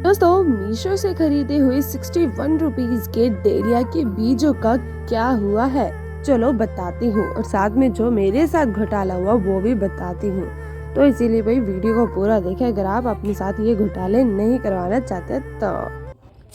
दोस्तों मीशो से खरीदे हुए 61 रुपीज के डेलिया के बीजों का क्या हुआ है, चलो बताती हूँ। और साथ में जो मेरे साथ घोटाला हुआ वो भी बताती हूँ। तो इसीलिए भाई वीडियो को पूरा देखें अगर आप अपने साथ ये घोटाले नहीं करवाना चाहते तो।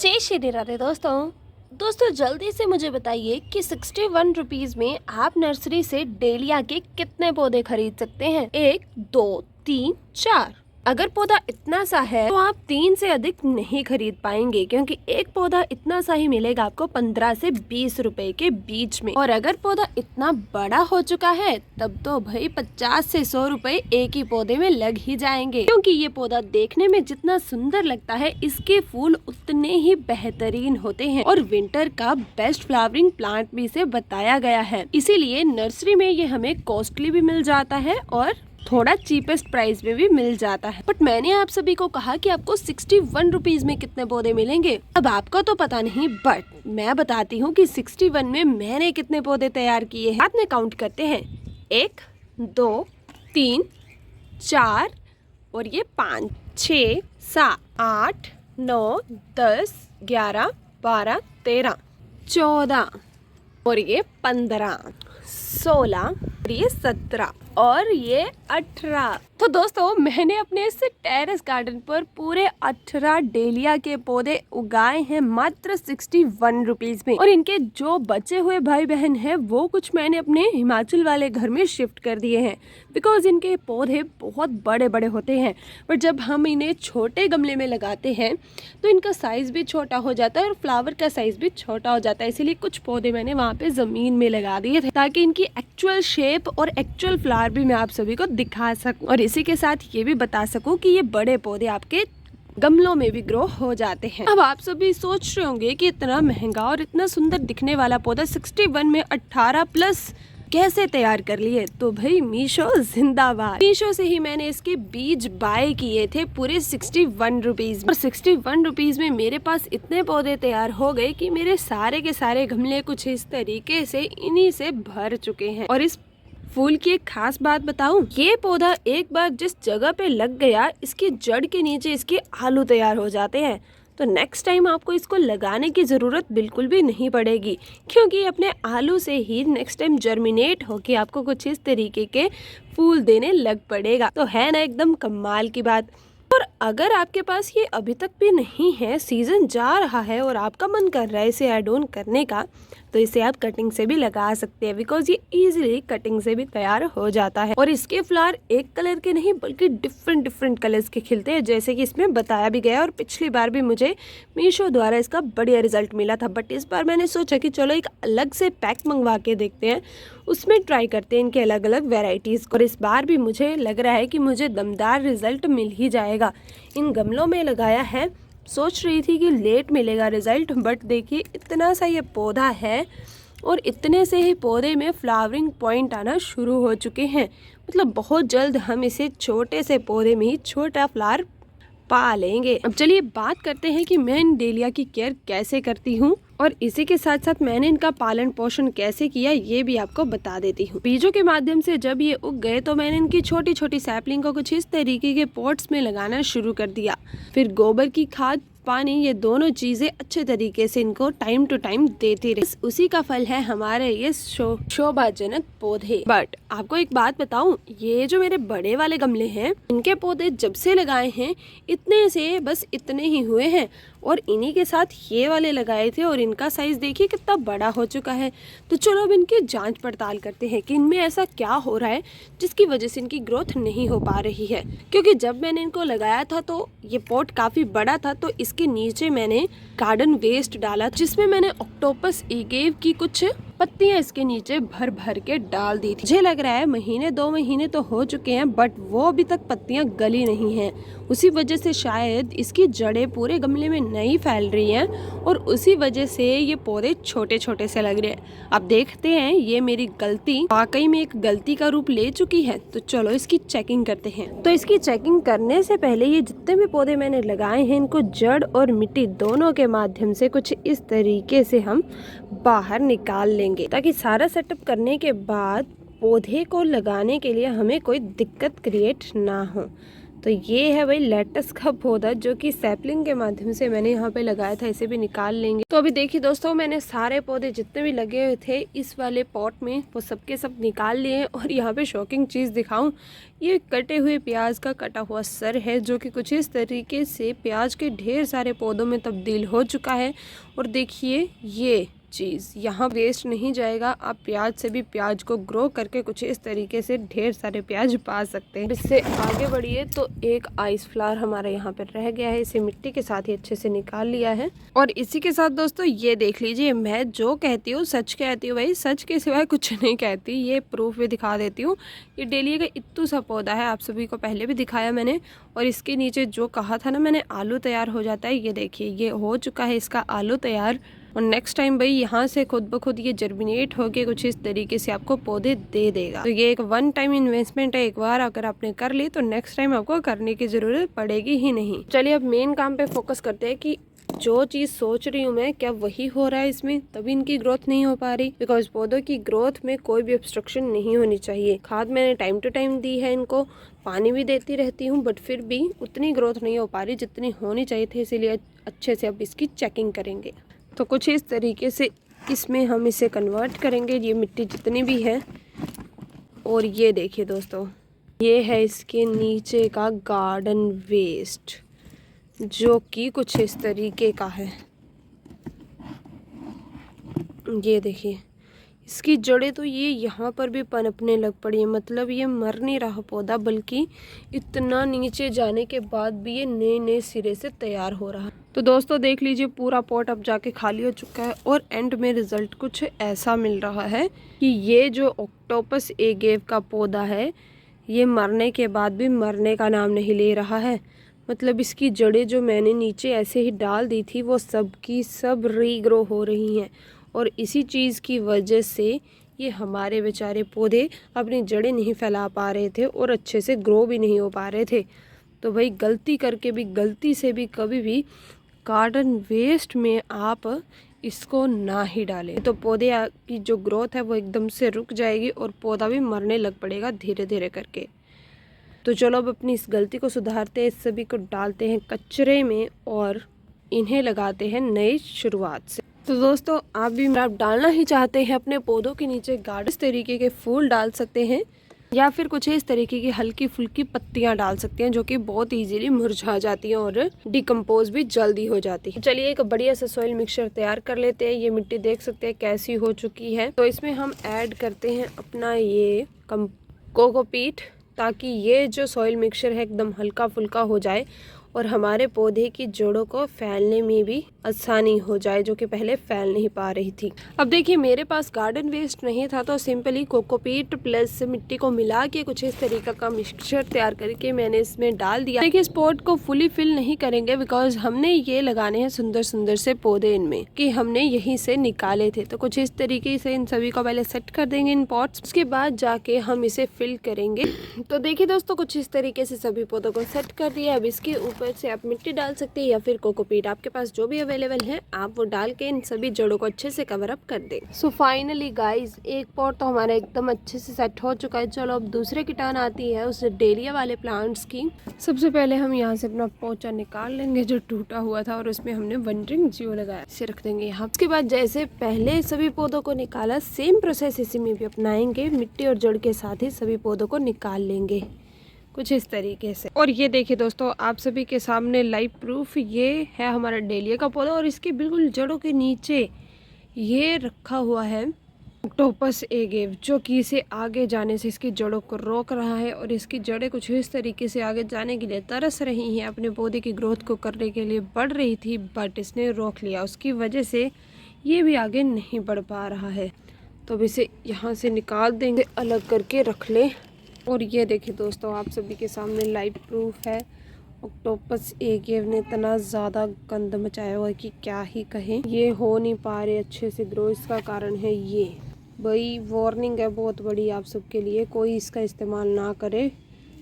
जय श्री राधे दोस्तों जल्दी से मुझे बताइए कि 61 रुपीज में आप नर्सरी से डेलिया के कितने पौधे खरीद सकते हैं। 1 2 3 4। अगर पौधा इतना सा है तो आप 3 से अधिक नहीं खरीद पाएंगे, क्योंकि एक पौधा इतना सा ही मिलेगा आपको 15 से 20 रुपए के बीच में। और अगर पौधा इतना बड़ा हो चुका है तब तो भाई 50 से 100 रुपए एक ही पौधे में लग ही जाएंगे, क्योंकि ये पौधा देखने में जितना सुंदर लगता है इसके फूल उतने ही बेहतरीन होते हैं और विंटर का बेस्ट फ्लावरिंग प्लांट भी इसे बताया गया है। इसीलिए नर्सरी में ये हमें कॉस्टली भी मिल जाता है और थोड़ा चीपेस्ट प्राइस में भी मिल जाता है। बट मैंने आप सभी को कहा कि आपको 61 रुपीज में कितने पौधे मिलेंगे। अब आपका तो पता नहीं, बट मैं बताती हूँ कि 61 में मैंने कितने पौधे तैयार किए हैं। साथ में काउंट करते हैं, 1 2 3 4 और ये 5 6 7 8 9 10 11 12 13 14 और ये 15 16 और ये 17 और ये 18। तो दोस्तों मैंने अपने इस टेरेस गार्डन पर पूरे 18 डेलिया के पौधे उगाए हैं मात्र 61 रुपीज में। और इनके जो बचे हुए भाई बहन हैं वो कुछ मैंने अपने हिमाचल वाले घर में शिफ्ट कर दिए हैं, बिकॉज इनके पौधे बहुत बड़े बड़े होते हैं। पर जब हम इन्हें छोटे गमले में लगाते हैं तो इनका साइज भी छोटा हो जाता है और फ्लावर का साइज भी छोटा हो जाता है। इसीलिए कुछ पौधे मैंने वहाँ पे जमीन में लगा दिए थे ताकि इनकी एक्चुअल शेप और एक्चुअल फ्लावर भी मैं आप सभी को दिखा सकूं, और इसी के साथ ये भी बता सकूं कि ये बड़े पौधे आपके गमलों में भी ग्रो हो जाते हैं। अब आप सभी सोच रहे होंगे कि इतना महंगा और इतना सुंदर दिखने वाला पौधा 61 में 18 प्लस कैसे तैयार कर लिए। तो भाई मीशो जिंदाबाद। मीशो से ही मैंने इसके बीज बाय किए थे पूरे 61 रुपीज। और 61 रुपीज में मेरे पास इतने पौधे तैयार हो गए कि मेरे सारे के सारे गमले कुछ इस तरीके से इन्हीं से भर चुके हैं। और इस फूल की एक खास बात बताऊं, ये पौधा एक बार जिस जगह पे लग गया इसकी जड़ के नीचे इसके आलू तैयार हो जाते हैं। तो नेक्स्ट टाइम आपको इसको लगाने की ज़रूरत बिल्कुल भी नहीं पड़ेगी, क्योंकि अपने आलू से ही नेक्स्ट टाइम जर्मिनेट होके आपको कुछ इस तरीके के फूल देने लग पड़ेगा। तो है ना एकदम कमाल की बात। और अगर आपके पास ये अभी तक भी नहीं है, सीजन जा रहा है और आपका मन कर रहा है इसे ऐड ऑन करने का, तो इसे आप कटिंग से भी लगा सकते हैं, बिकॉज ये इजीली कटिंग से भी तैयार हो जाता है। और इसके फ्लावर एक कलर के नहीं बल्कि डिफरेंट कलर्स के खिलते हैं, जैसे कि इसमें बताया भी गया। और पिछली बार भी मुझे मीशो द्वारा इसका बढ़िया रिजल्ट मिला था, बट इस बार मैंने सोचा कि चलो एक अलग से पैक मंगवा के देखते हैं, उसमें ट्राई करते हैं इनके अलग अलग वेराइटीज़। और इस बार भी मुझे लग रहा है कि मुझे दमदार रिजल्ट मिल ही जाएगा। इन गमलों में लगाया है, सोच रही थी कि लेट मिलेगा रिजल्ट, बट देखिए इतना सा ये पौधा है और इतने से ही पौधे में फ्लावरिंग पॉइंट आना शुरू हो चुके हैं। मतलब बहुत जल्द हम इसे छोटे से पौधे में ही छोटा फ्लावर पा लेंगे। अब चलिए बात करते हैं कि मैं इन डेलिया की केयर कैसे करती हूँ, और इसी के साथ साथ मैंने इनका पालन पोषण कैसे किया ये भी आपको बता देती हूँ। बीजों के माध्यम से जब ये उग गए तो मैंने इनकी छोटी छोटी सैपलिंग को कुछ इस तरीके के पॉट्स में लगाना शुरू कर दिया। फिर गोबर की खाद, पानी, ये दोनों चीजें अच्छे तरीके से इनको टाइम टू टाइम देती रही। उसी का फल है हमारे ये शोभाजनक पौधे। बट आपको एक बात बताऊं, ये जो मेरे बड़े वाले गमले हैं इनके पौधे जब से लगाए हैं इतने से बस इतने ही हुए हैं, और इन्हीं के साथ ये वाले लगाए थे और इनका साइज देखिए कितना बड़ा हो चुका है। तो चलो अब इनकी जांच पड़ताल करते हैं कि इनमें ऐसा क्या हो रहा है जिसकी वजह से इनकी ग्रोथ नहीं हो पा रही है। क्योंकि जब मैंने इनको लगाया था तो ये पॉट काफी बड़ा था, तो इसके नीचे मैंने गार्डन वेस्ट डाला जिसमें मैंने ऑक्टोपस ईगेव की कुछ पत्तियां इसके नीचे भर भर के डाल दी थी। मुझे लग रहा है महीने 2 महीने तो हो चुके हैं, बट वो अभी तक पत्तियां गली नहीं हैं। उसी वजह से शायद इसकी जड़ें पूरे गमले में नहीं फैल रही हैं और उसी वजह से ये पौधे छोटे छोटे से लग रहे हैं। अब देखते हैं ये मेरी गलती वाकई में एक गलती का रूप ले चुकी है, तो चलो इसकी चेकिंग करते हैं। तो इसकी चेकिंग करने से पहले ये जितने भी पौधे मैंने लगाए हैं इनको जड़ और मिट्टी दोनों के माध्यम से कुछ इस तरीके से हम बाहर निकाल लेंगे, ताकि सारा सेटअप करने के बाद पौधे को लगाने के लिए हमें कोई दिक्कत क्रिएट ना हो। तो ये है भाई लेटस का पौधा जो कि सैपलिंग के माध्यम से मैंने यहाँ पे लगाया था, इसे भी निकाल लेंगे। तो अभी देखिए दोस्तों, मैंने सारे पौधे जितने भी लगे हुए थे इस वाले पॉट में वो सबके सब निकाल लिए हैं। और यहाँ पे शॉकिंग चीज़ दिखाऊं, ये कटे हुए प्याज का कटा हुआ सर है जो कि कुछ इस तरीके से प्याज के ढेर सारे पौधों में तब्दील हो चुका है। और देखिए ये चीज़ यहाँ वेस्ट नहीं जाएगा, आप प्याज से भी प्याज को ग्रो करके कुछ इस तरीके से ढेर सारे प्याज पा सकते हैं। इससे आगे बढ़िए तो एक आइस फ्लावर हमारे यहाँ पर रह गया है, इसे मिट्टी के साथ ही अच्छे से निकाल लिया है। और इसी के साथ दोस्तों ये देख लीजिए, मैं जो कहती हूँ सच कहती हूँ भाई, सच के सिवाय कुछ नहीं कहती। ये प्रूफ भी दिखा देती हूँ। ये डेलिया का इत्तू सा पौधा है, आप सभी को पहले भी दिखाया मैंने। और इसके नीचे जो कहा था ना मैंने, आलू तैयार हो जाता है, ये देखिए ये हो चुका है इसका आलू तैयार। और नेक्स्ट टाइम भाई यहाँ से खुद ब खुद ये जर्मिनेट होके कुछ इस तरीके से आपको पौधे दे देगा। तो ये एक वन टाइम इन्वेस्टमेंट है, एक बार अगर आपने कर ली तो नेक्स्ट टाइम आपको करने की ज़रूरत पड़ेगी ही नहीं। चलिए अब मेन काम पे फोकस करते हैं कि जो चीज़ सोच रही हूँ मैं क्या वही हो रहा है इसमें, तभी इनकी ग्रोथ नहीं हो पा रही। बिकॉज पौधों की ग्रोथ में कोई भी ऑब्स्ट्रक्शन नहीं होनी चाहिए। खाद मैंने टाइम टू टाइम दी है, इनको पानी भी देती रहती हूँ, बट फिर भी उतनी ग्रोथ नहीं हो पा रही जितनी होनी चाहिए थी। इसीलिए अच्छे से अब इसकी चेकिंग करेंगे। तो कुछ इस तरीके से इसमें हम इसे कन्वर्ट करेंगे, ये मिट्टी जितनी भी है। और ये देखिए दोस्तों, ये है इसके नीचे का गार्डन वेस्ट जो कि कुछ इस तरीके का है। ये देखिए इसकी जड़ें तो ये यहाँ पर भी पनपने लग पड़ी है, मतलब ये मर नहीं रहा पौधा, बल्कि इतना नीचे जाने के बाद भी ये नए नए सिरे से तैयार हो रहा है। तो दोस्तों देख लीजिए, पूरा पॉट अब जाके खाली हो चुका है। और एंड में रिजल्ट कुछ ऐसा मिल रहा है कि ये जो ऑक्टोपस एगेव का पौधा है ये मरने के बाद भी मरने का नाम नहीं ले रहा है। मतलब इसकी जड़ें जो मैंने नीचे ऐसे ही डाल दी थी वो सब की सब रीग्रो हो रही हैं। और इसी चीज़ की वजह से ये हमारे बेचारे पौधे अपनी जड़ें नहीं फैला पा रहे थे और अच्छे से ग्रो भी नहीं हो पा रहे थे। तो भाई गलती करके भी, गलती से भी कभी भी गार्डन वेस्ट में आप इसको ना ही डालें, तो पौधे की जो ग्रोथ है वो एकदम से रुक जाएगी और पौधा भी मरने लग पड़ेगा धीरे धीरे करके। तो चलो अब अपनी इस गलती को सुधारते हैं, इस सभी को डालते हैं कचरे में और इन्हें लगाते हैं नई शुरुआत से। तो दोस्तों आप भी आप डालना ही चाहते हैं अपने पौधों के नीचे गार्डन, इस तरीके के फूल डाल सकते हैं या फिर कुछ इस तरीके की हल्की फुल्की पत्तियां डाल सकते हैं जो कि बहुत इजीली मुरझा जाती हैं और डिकम्पोज भी जल्दी हो जाती है। चलिए एक बढ़िया सा सॉइल मिक्सचर तैयार कर लेते हैं। ये मिट्टी देख सकते हैं कैसी हो चुकी है। तो इसमें हम ऐड करते हैं अपना ये कोकोपीट, ताकि ये जो सॉइल मिक्सचर है एकदम हल्का फुल्का हो जाए और हमारे पौधे की जड़ों को फैलने में भी आसानी हो जाए, जो कि पहले फैल नहीं पा रही थी। अब देखिए मेरे पास गार्डन वेस्ट नहीं था तो सिंपली कोकोपीट प्लस मिट्टी को मिला के कुछ इस तरीके का मिक्सचर तैयार करके मैंने इसमें डाल दिया। देखिए इस पॉट को फुली फिल नहीं करेंगे बिकॉज हमने ये लगाने हैं सुंदर सुंदर से पौधे इनमें, कि हमने यहीं से निकाले थे। तो कुछ इस तरीके से इन सभी को पहले सेट कर देंगे इन पॉट्स, उसके बाद जाके हम इसे फिल करेंगे। तो देखिए दोस्तों कुछ इस तरीके से सभी पौधों को सेट कर दिया। अब इसके ऊपर से आप मिट्टी डाल सकते हैं या फिर कोकोपीट, आपके पास जो भी अवेलेबल है आप वो डाल के इन सभी जड़ों को अच्छे से कवर अप कर दें। सो फाइनली गाइज एक पॉट तो हमारा एकदम अच्छे से सेट हो चुका है। चलो अब दूसरे की टर्न आती है उस डेलिया वाले प्लांट्स की। सबसे पहले हम यहाँ से अपना पोचा निकाल लेंगे जो टूटा हुआ था और उसमें हमने वंडरिंग जियो लगाया, इसे रख देंगे यहाँ। उसके बाद जैसे पहले सभी पौधों को निकाला सेम प्रोसेस इसी में भी अपनाएंगे, मिट्टी और जड़ के साथ ही सभी पौधों को निकाल लेंगे कुछ इस तरीके से। और ये देखिए दोस्तों आप सभी के सामने लाइव प्रूफ, ये है हमारा डेलिया का पौधा और इसके बिल्कुल जड़ों के नीचे ये रखा हुआ है ऑक्टोपस एगेव, जो कि इसे आगे जाने से इसकी जड़ों को रोक रहा है। और इसकी जड़ें कुछ इस तरीके से आगे जाने के लिए तरस रही हैं, अपने पौधे की ग्रोथ को करने के लिए बढ़ रही थी, बट इसने रोक लिया। उसकी वजह से ये भी आगे नहीं बढ़ पा रहा है। तो अब इसे यहाँ से निकाल देंगे, अलग करके रख लें। और ये देखिए दोस्तों आप सभी के सामने लाइव प्रूफ है, ऑक्टोपस एगेव ने इतना ज़्यादा गंद मचाया हुआ है कि क्या ही कहें। ये हो नहीं पा रहे अच्छे से ग्रो, इसका कारण है ये। भाई वार्निंग है बहुत बड़ी आप सबके लिए, कोई इसका इस्तेमाल ना करे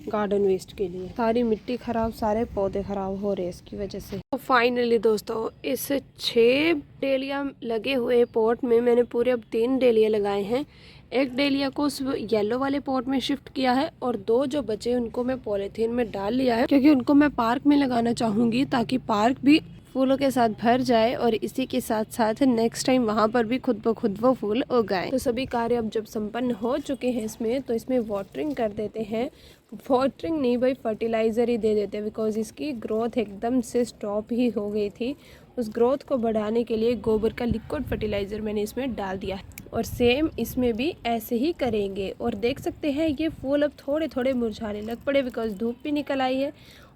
गार्डन वेस्ट के लिए। सारी मिट्टी खराब, सारे पौधे खराब हो रहे हैं इसकी वजह से। तो फाइनली दोस्तों इस 6 डेलिया लगे हुए पॉट में मैंने पूरे अब 3 डेलिया लगाए हैं। एक डेलिया को उस येलो वाले पॉट में शिफ्ट किया है और 2 जो बचे उनको मैं पॉलीथीन में डाल लिया है, क्योंकि उनको मैं पार्क में लगाना चाहूँगी ताकि पार्क भी फूलों के साथ भर जाए और इसी के साथ साथ नेक्स्ट टाइम वहाँ पर भी खुद ब खुद वो फूल उगाएं। तो सभी कार्य अब जब संपन्न हो चुके हैं इसमें, तो इसमें वाटरिंग कर देते हैं। वाटरिंग नहीं भाई, फर्टिलाइज़र ही दे देते हैं, बिकॉज इसकी ग्रोथ एकदम से स्टॉप ही हो गई थी। उस ग्रोथ को बढ़ाने के लिए गोबर का लिक्विड फर्टिलाइज़र मैंने इसमें डाल दिया है और सेम इसमें भी ऐसे ही करेंगे। और देख सकते हैं ये फूल अब थोड़े थोड़े मुरझाने लग पड़े, बिकॉज धूप भी निकल आई है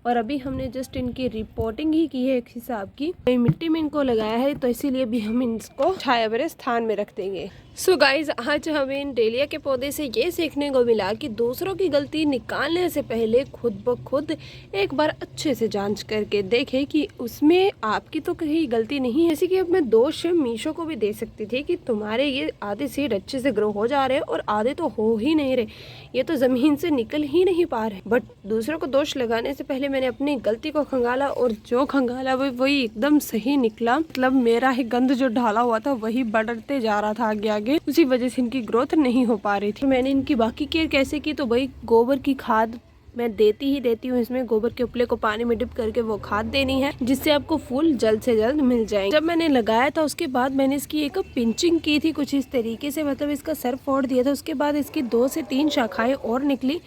और अभी हमने जस्ट इनकी रिपोर्टिंग ही की है एक हिसाब की। मिट्टी में इनको लगाया है तो इसीलिए भी हम इसको छाया भरे स्थान में रख देंगे। सो गाइज, आज हमें इन डेलिया के पौधे से ये सीखने को मिला कि दूसरों की गलती निकालने से पहले खुद ब खुद एक बार अच्छे से जांच करके देखें कि उसमें आपकी तो कहीं गलती नहीं है। जैसे कि अब मैं दोष मीशो को भी दे सकती थी कि तुम्हारे ये आधे सीड अच्छे से ग्रो हो जा रहे हैं और आधे तो हो ही नहीं रहे, ये तो ज़मीन से निकल ही नहीं पा रहे। बट दूसरों को दोष लगाने से पहले मैंने अपनी गलती को खंगाला और जो खंगाला वही एकदम सही निकला। मतलब मेरा ही गंद जो ढाला हुआ था वही बढ़ते जा रहा था आगे आगे, उसी वजह से इनकी ग्रोथ नहीं हो पा रही थी। मैंने इनकी बाकी केयर कैसे की, तो भाई गोबर की खाद मैं देती हूँ। इसमें गोबर के उपले को पानी में डिप करके वो खाद देनी है, जिससे आपको फूल जल्द से जल्द मिल जाएंगे। जब मैंने लगाया था उसके बाद मैंने इसकी एक पिंचिंग की थी कुछ इस तरीके से, मतलब इसका सर फोड़ दिया था। उसके बाद इसकी 2 से 3 शाखाएं और निकली,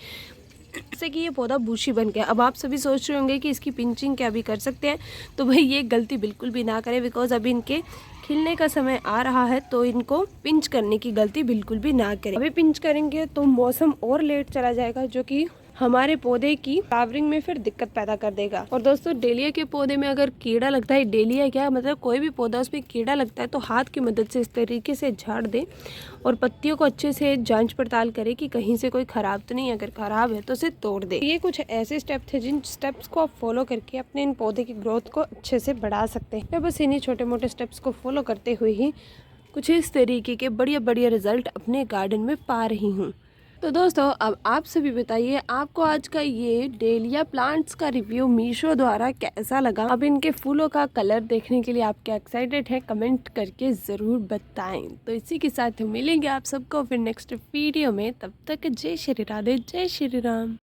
जिससे कि ये पौधा बूशी बन गया। अब आप सभी सोच रहे होंगे कि इसकी पिंचिंग क्या भी कर सकते हैं, तो भाई ये गलती बिल्कुल भी ना करें, बिकॉज अभी इनके खिलने का समय आ रहा है, तो इनको पिंच करने की गलती बिल्कुल भी ना करें। अभी पिंच करेंगे तो मौसम और लेट चला जाएगा, जो कि हमारे पौधे की फ्लावरिंग में फिर दिक्कत पैदा कर देगा। और दोस्तों, डेलिया के पौधे में अगर कीड़ा लगता है, डेलिया क्या मतलब कोई भी पौधा उसमें कीड़ा लगता है, तो हाथ की मदद से इस तरीके से झाड़ दें और पत्तियों को अच्छे से जांच पड़ताल करें कि कहीं से कोई खराब तो नहीं। अगर खराब है तो उसे तोड़ दे। ये कुछ ऐसे स्टेप थे जिन स्टेप्स को आप फॉलो करके अपने इन पौधे की ग्रोथ को अच्छे से बढ़ा सकते हैं। मैं बस इन्हीं छोटे मोटे स्टेप्स को फॉलो करते हुए ही कुछ इस तरीके के बढ़िया बढ़िया रिजल्ट अपने गार्डन में पा रही हूँ। तो दोस्तों, अब आप सभी बताइए आपको आज का ये डेलिया प्लांट्स का रिव्यू मीशो द्वारा कैसा लगा। अब इनके फूलों का कलर देखने के लिए आप क्या एक्साइटेड हैं, कमेंट करके ज़रूर बताएं। तो इसी के साथ मिलेंगे आप सबको फिर नेक्स्ट वीडियो में। तब तक जय श्री राधे, जय श्री राम।